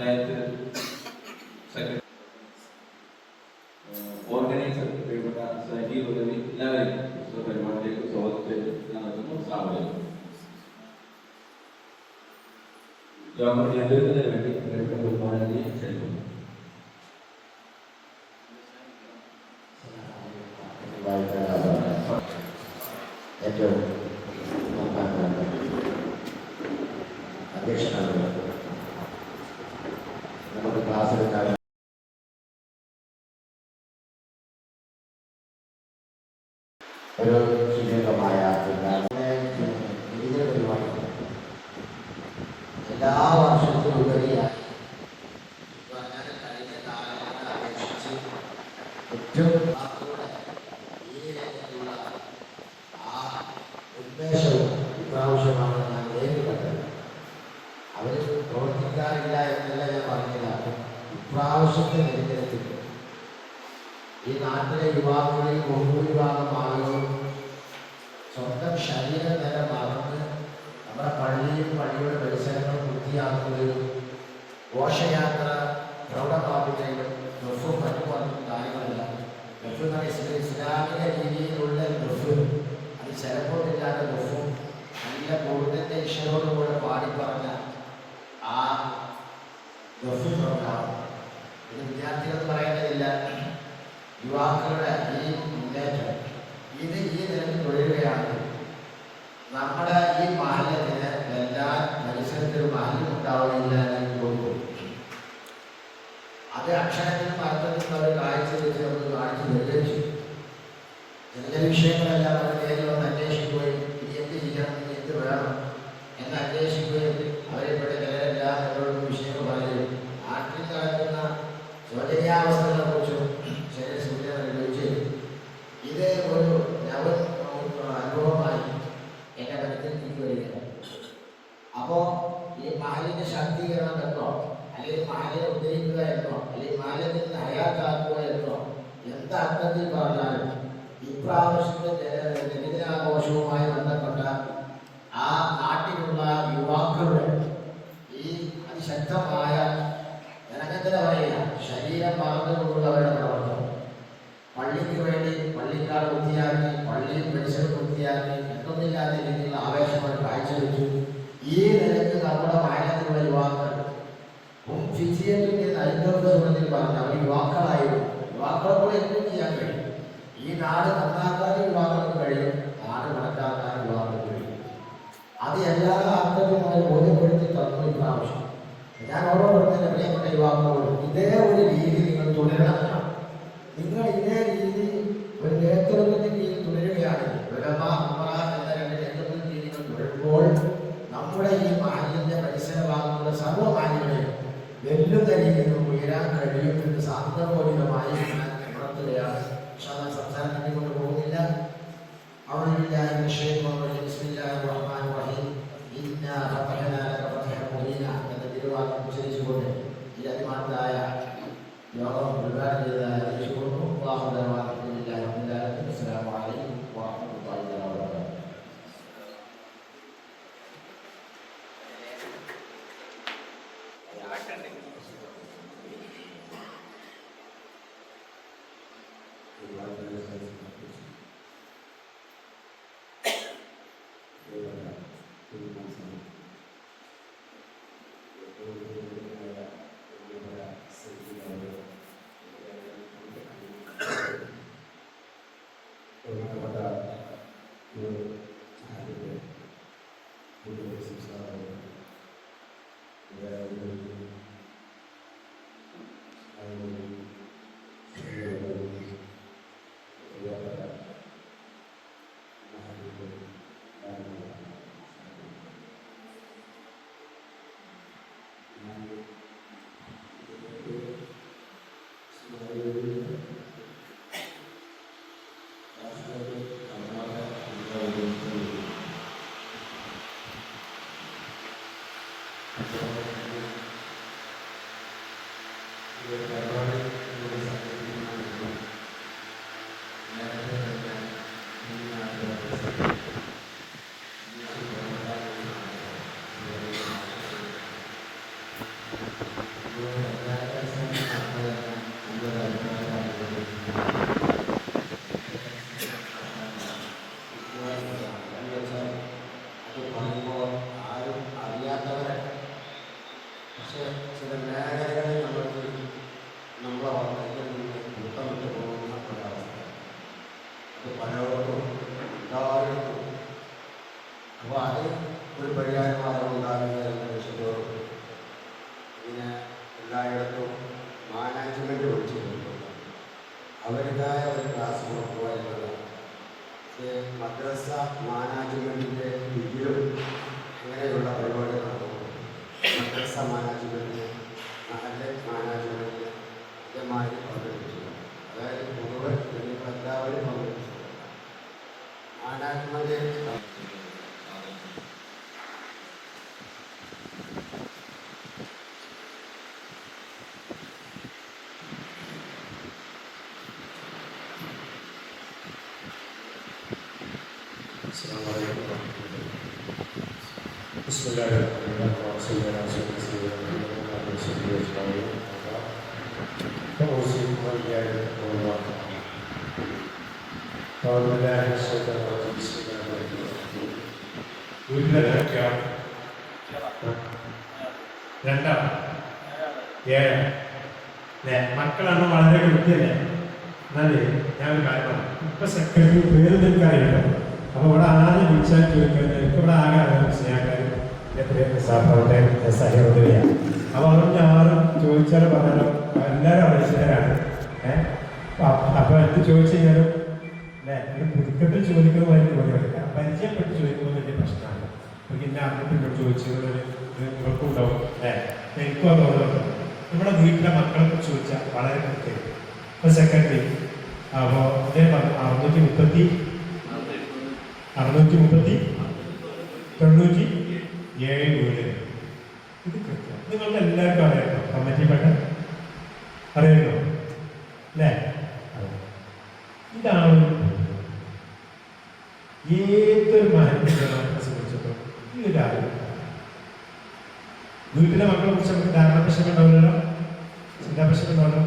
Panchayat secretary, organiser, പ്രിയപ്പെട്ട സജീവ് ഉദവി, എല്ലാവരെയും പരിപാടിയിലേക്ക് സ്വാഗതം നടത്തുന്നു. യോഗം നേതൃത്വത്തിന് വേണ്ടി പ്രിയപ്പെട്ട ബഹുമാനത്തെ ക്ഷണിക്കുന്നു. ഏറ്റവും അധ്യക്ഷനാണ് നമുക്ക് ക്ലാസ് എടുക്കാൻ ഒരു സുദീർഘമായ പരിപാടി എല്ലാ വർഷത്തിലുപരിയായി കഴിഞ്ഞ കാലങ്ങളെ അപേക്ഷിച്ച് ഏറ്റവും ആ ഉന്മേഷവും ഇപ്രാവശ്യമാണ് ഞാൻ നേരിൽ കണ്ടത്. അവർ പ്രവർത്തിക്കാറില്ല എന്നല്ല ഞാൻ പറഞ്ഞില്ല. ഇപ്രാവശ്യത്തെ നെരുക്കത്തിൽ ഈ നാട്ടിലെ യുവാക്കളിൽ ബഹുഭൂരിഭാഗം ആളുകളും സ്വന്തം ശരീരം തന്നെ മറന്ന് നമ്മുടെ പള്ളിയും പള്ളിയുടെ പരിസരങ്ങളും വൃത്തിയാക്കുകയും ഘോഷയാത്ര പ്രൗഢമാക്കുകയും ഗൾഫും മറ്റു പറഞ്ഞ കാര്യങ്ങളല്ല. ഗൾഫ് എന്ന് പറഞ്ഞാൽ ഇസ്ലാമിക രീതിയിലുള്ള ഗൾഫ്, അത് ചിലപ്പോഴില്ലാത്ത ഗൾഫും നല്ല കൂടുതലിൻ്റെ ഈശ്വരോടുകൂടെ പാടിപ്പറഞ്ഞ ആ ഗൾഫ് പ്രോഗ്രാം ഇത് വിദ്യാർത്ഥികൾ പറയേണ്ടതില്ല. യുവാക്കളുടെ ഈ മുന്നേറ്റം ഇത് ഈ നിലയിൽ തുടരുകയാണെങ്കിൽ നമ്മുടെ ഈ മഹല്ലത്തിന് എല്ലാ പരിസരത്തിലും മഹല്ലും ഉണ്ടാവുകയില്ല എന്ന് തോന്നുന്നു. അത് അക്ഷരത്തിനും അർത്ഥത്തിനും അവർ കാഴ്ച വെച്ച് നമുക്ക് കാണിച്ചു തരികയും ചെയ്യും. ചില വിഷയങ്ങളെല്ലാം അവർ നേരിൽ വന്ന് അന്വേഷിക്കുകയും ഇനി എന്ത് ചെയ്യണം, ഇനി എന്ത് വേണം എന്ന് അന്വേഷിക്കുകയും അവരെപ്പെട്ട ചിലരെല്ലാം അവരോട് വിഷയങ്ങൾ പറയുകയും നാട്ടിൽ നടക്കുന്ന ശോചനീയാവസ്ഥകളെ കുറിച്ചും ചില സൂചന ചോദിച്ച് ഇത് ഒരു അനുഭവമായി എന്നെ മനസ്സിലേക്ക് വരികയാണ്. അപ്പോൾ ഈ മഹലിന്റെ ശാക്തീകരണം എന്നോ അല്ലെങ്കിൽ മഹലിനെ ഉദ്ധരിക്കുക എന്നോ അല്ലെങ്കിൽ മഹലിൽ നിന്ന് ഹയാത്താക്കുക എന്നോ എന്ത് അർത്ഥത്തിൽ പറഞ്ഞാലും ഇപ്രാവശ്യത്തെ ജനദിനാഘോഷവുമായി ബന്ധപ്പെട്ട ആ നാട്ടിലുള്ള യുവാക്കളുടെ ഈ അതിശക്തമായ ജനകത്തിന് പറയുക ശരീരം മറന്നുകൊണ്ടുള്ളവരുടെ പ്രവർത്തനം, പള്ളിക്ക് വേണ്ടി പള്ളിക്കാർ വൃത്തിയാക്കി, പള്ളിയിൽ പരിസരം വൃത്തിയാക്കി, എന്തൊന്നില്ലാത്ത രീതിയിലുള്ള ആവേശങ്ങൾ കാഴ്ചവെച്ചു. ഈ നിലയ്ക്ക് നമ്മുടെ മഹല്ലത്തിലുള്ള യുവാക്കൾ ഫിജിയത്തിന്റെ നൈതൃത്വത്തിൽ പറഞ്ഞ അവർ യുവാക്കളായിരുന്നു. യുവാക്കളെ കൂടെ എന്തും ചെയ്യാൻ കഴിയും. ഈ നാട് നന്നാക്കാൻ യുവാക്കൾക്ക് കഴിയും, നാട് മണക്കാക്കാൻ യുവാക്കൾക്ക് കഴിയും. അത് എല്ലാ അർത്ഥത്തിലും അവർ ബോധ്യപ്പെടുത്തി തന്നു. ഇപ്രാവശ്യം ഞാൻ ഓർമ്മപ്പെടുത്തുന്ന പ്രിയപ്പെട്ട യുവാക്കളോട് ഇതേ ഒരു രീതി നിങ്ങൾ തുടരണം. നിങ്ങൾ ഇതേ രീതി ഒരു നേതൃത്വത്തിന് കീഴിൽ തുടരുകയാണെങ്കിൽ എന്ന രണ്ട് നേതൃത്വത്തിന് കീഴിൽ തുടരുമ്പോൾ നമ്മുടെ ഈ മഹല്ലിന്റെ പരിസര ഭാഗങ്ങളുടെ സർവ്വ മാലിന്യങ്ങളെയും വെല്ലുന്ന രീതിയിൽ ഉയരാൻ കഴിയും എന്ന് സാന്ദർഭികമായി ഞാൻ ഉണർത്തുകയാണ്. സംസാരത്തിനെ കൊണ്ട് പോകുന്നില്ല. അവിടെ എന്ന തിരുവാക്യം ഉച്ചരിച്ചുകൊണ്ട് ഈ അതിമാറ്റായ യോഗം ഉദ്ഘാടനം ചെയ്തതായി അറിയിച്ചുകൊണ്ടു. അസ്സലാമു അലൈക്കും വറഹ്മത്തുള്ളാഹി വബറകാതുഹു. പലർക്കും എല്ലാവർക്കും. അപ്പോൾ അത് ഒരു പരിഹാരമാർഗം ഉണ്ടാകുക എന്ന ലക്ഷ്യത്തോടും ഇതിനെ എല്ലായിടത്തും മാനേജ്മെൻറ്റ് വിളിച്ചിട്ടുണ്ട്. അവരുടേതായ ഒരു ക്ലാസ് കൊടുക്കുക എന്നുള്ളതാണ്. മദ്രസ മാനേജ്മെൻറ്റിൻ്റെ ഇതിലും അങ്ങനെയുള്ള പരിപാടി നടത്തുന്നു. മദ്രസ മാനേജ്മെൻറ്റ്, മഹല്ല് മാനേജ്മെൻറ്റ് ഇതേമാതിരി പങ്കെടുക്കുക. അതായത് മുഴുവൻ എല്ലാവരും പങ്കെടുക്കുക. മാനേജ്മെൻറ്റ് മക്കളാണ് വളരെ വൃത്തിയല്ലേ. എന്നാലേ ഞാൻ ഒരു കാര്യം ഇപ്പൊ സെക്രട്ടറി പേര് നിൽക്കാറില്ല. അപ്പൊ ഇവിടെ ആദ്യം വിളിച്ചാൽ ചോദിക്കുന്നത് എനിക്ക് ഇവിടെ ആകെ അറിയാം സ്നേഹക്കാരും സഹോദരിയാണ്. അപ്പൊ അതുകൊണ്ട് ആരും ചോദിച്ചാലും പറഞ്ഞാലും എല്ലാവരും അപരിചിതരാണ്. അപ്പൊ എന്ത് ചോദിച്ചു കഴിഞ്ഞാലും അല്ലേ പുതുക്കത്തിൽ ചോദിക്കുന്നത് വലിയ ജോലിയാണ്. പരിചയപ്പെട്ട് ചോദിക്കുന്നത് വലിയ പ്രശ്നമാണ്. പിന്നെ അങ്ങോട്ടും ചോദിച്ചത് നിങ്ങൾക്കും ഉണ്ടാവും അല്ലേ. എനിക്കും അതോടുണ്ട്. നമ്മുടെ വീട്ടിലെ മക്കളെ ചോദിച്ചാൽ വളരെ കൃത്യം. ഇപ്പൊ സെക്രട്ടറി അപ്പോൾ അതേ 637 വീട്. ഇത് കൃത്യം നിങ്ങൾക്ക് എല്ലാവർക്കും അറിയാമോ? കമ്മിറ്റിപ്പെട്ട അറിയാമോ അല്ലേ? ഇതാണ് ഏതൊരു മഹത്വത്തെ സംബന്ധിച്ചിടത്തോളം ഈ ഒരു അറിവ്. വീട്ടിലെ മക്കളെ കുറിച്ച് നമുക്ക് ധാരണാപ്രശ്നം ഉണ്ടാവില്ലല്ലോ, ചിന്താപ്രശ്നം ഉണ്ടാവല്ലോ.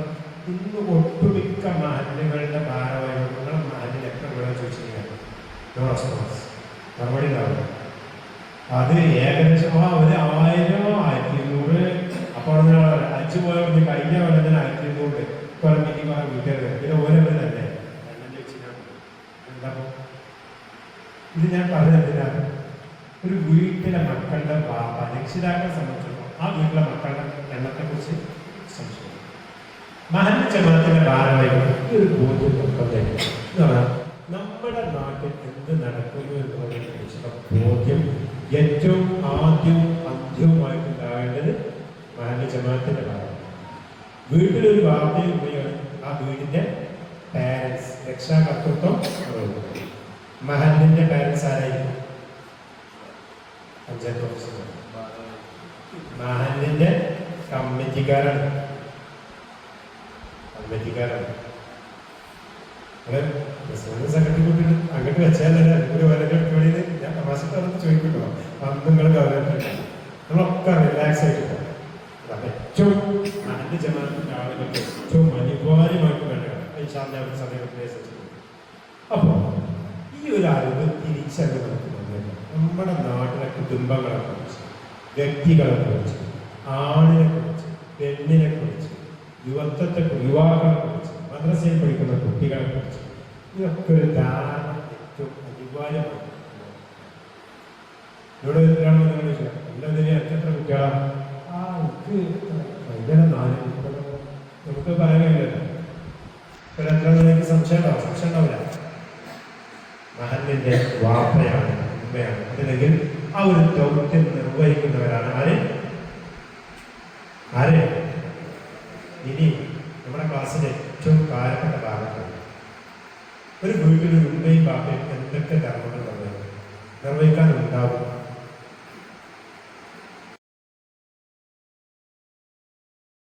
ഇന്ന് ഒട്ടുമിക്ക മഹല്ലുകളുടെ ഭാരവാഹികൾ നിങ്ങളുടെ മഹല്ലിൽ എത്ര വീടാൻ ചോദിച്ചു കഴിഞ്ഞാൽ മറുപടി ഉണ്ടാവില്ല. അത് ഏകദേശം ഒരു 1000 1200. അപ്പോൾ അഞ്ച് പോയ കഴിഞ്ഞ കൊല്ലത്തിന് 1200 കുറഞ്ഞിരിക്കുന്ന വീട്ടുകാർ. പിന്നെ ഓരോ തന്നെ എന്താ ഇത് ഞാൻ പറഞ്ഞതിനാണ്. ഒരു വീട്ടിലെ മക്കളുടെ രക്ഷിതാക്കളെ സംബന്ധിച്ചിടത്തോളം ആ വീട്ടിലെ മക്കളുടെ എണ്ണത്തെക്കുറിച്ച് സംശയം. മഹല്ല് ജമാഅത്തിന്റെ ഭാരവാഹികൾ ഒരു ബോധ്യം നോക്കുന്നത് നമ്മുടെ നാട്ടിൽ എന്ത് നടക്കുന്നു എന്നതിനെ കുറിച്ചുള്ള ബോധ്യം ഏറ്റവും ആദ്യവും അന്ത്യവുമായിട്ടുണ്ടാവേണ്ടത് മഹല്ല് ജമാഅത്തിന്റെ ഭാഗമാണ്. വീട്ടിലൊരു വാർത്തയും ഉപയോഗം ആ വീടിന്റെ പാരൻസ് രക്ഷാകർത്തൃത്വം മഹല്ലിന്റെ പാരൻസ് ആരായിരിക്കും? പഞ്ചായത്ത് ഓഫീസർ, മഹല്ലിന്റെ കമ്മിറ്റിക്കാരാണ്. സെക്രട്ടറി കൂട്ടിട്ട് അങ്ങോട്ട് വെച്ചാലല്ല ഒരു വരകളിൽ ഞാൻ തമാശക്കാരൊക്കെ ചോദിക്കുമല്ലോ. നിങ്ങൾ ഗവൺമെന്റ് നമ്മളൊക്കെ റിലാക്സ് ആയിട്ട് പോകും. ഏറ്റവും മഹല്ല് ജമാഅത്തിന്റെ ആളുകൾക്ക് ഏറ്റവും അനിവാര്യമായിട്ട് വേണ്ടതാണ് സമയത്ത്. അപ്പോൾ ഈ ഒരു അറിവ് തിരിച്ചറിവ് നടത്തുന്നത് നമ്മുടെ നാട്ടിലെ കുടുംബങ്ങളെ കുറിച്ച്, വ്യക്തികളെ കുറിച്ച്, ആണിനെ കുറിച്ച്, പെണ്ണിനെ കുറിച്ച്, യുവാക്കളെ കുറിച്ച്, മദ്രസയിൽ പഠിക്കുന്ന കുട്ടികളെ കുറിച്ച് ഇതൊക്കെ ഒരു ധാരണ ഏറ്റവും അനിവാര്യമാണ്. ഇവിടെ ഒരാളെ നിങ്ങൾ എല്ലാവരും എത്ര കുട്ടികളാണ്? നമുക്ക് പറയാൻ കഴിയില്ലല്ലോ. എത്ര സംശയം ഉണ്ടാവില്ല. മഹല്ലിന്റെ വാർത്തയാണ്, ഉമ്മയാണ്. അതില്ലെങ്കിൽ ആ ഒരു ദൗത്യം നിർവഹിക്കുന്നവരാണ് ആര്. ഇനി നമ്മുടെ ക്ലാസ്സിലെ ഏറ്റവും കാര്യപ്പെട്ട ഭാഗത്താണ് ഒരു വീട്ടിൽ ഉമ്മയും ബാപ്പയും എന്തൊക്കെ ധർമ്മങ്ങൾ നിർവഹിക്കാനുണ്ടാവും